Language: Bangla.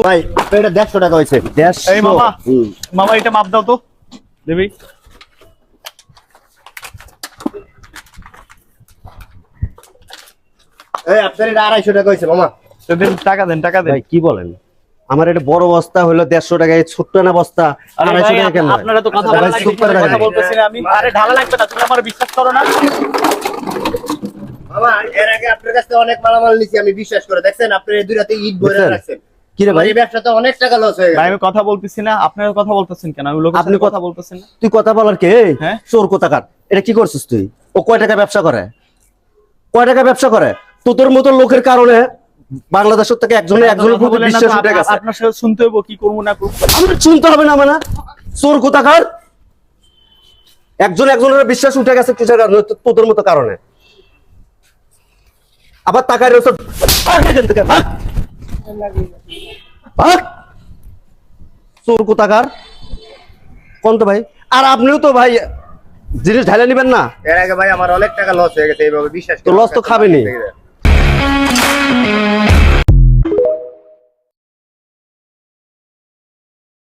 ভাই এটা 150 টাকা হয়েছে। এই মামা, মামা এটা মাপ দাও তো দেবী। এই আপনার এটা 250 টাকা হয়েছে মামা। টাকা দেন, টাকা দেন। ভাই কি বলেন, আমার এটা বড় বস্তা হলো 150 টাকা, এই ছোট্ট না বস্তা 250 টাকা কেন? আপনারা তো কথা বলা লাগে, কথা বলতেছি না আমি। আরে ঢালা লাগবে না, তুমি আমার বিশ্বাস করো না? মামা এর আগে আপনার কাছে অনেক মালামাল নিছি আমি, বিশ্বাস করে দেখছেন আপনি এই দুই রাতে ইট ভরে রাখছেন। কি রে ভাই, এই ব্যবসাতে অনেক টাকা লস হয়ে ভাই গেছে। আমি কথা বলতেছি না, আপনারা কথা বলতেছেন কেন? আমি লোকের আপনি সাথে কথা বলতেছেন না? তুই কথা বলার কে? হ্যাঁ? চোর কোথাকার, এটা কি করছিস তুই? ও কয় টাকা ব্যবসা করে, কয় টাকা ব্যবসা করে? তোদের মতো লোকের কারণে বাংলাদেশের থেকে একজনের প্রতি বিশ্বাস উঠে গেছে। আপনার সাথে শুনতে হইব কি করবো না করবো। আমাদের শুনতে হবে না মানে? চোর কোথাকার, একজনের বিশ্বাস উঠে গেছে কিসের কারণে? তোদের মতো কারণে। আবার টাকা রয়েছে চোর কোথাকার কোন তো ভাই। আর আপনিও তো ভাই জিনিস ঢালে নিবেন না, এর আগে ভাই আমার অনেক টাকা লস হয়ে গেছে এইভাবে, বিশ্বাস তো লস তো খাবেনি।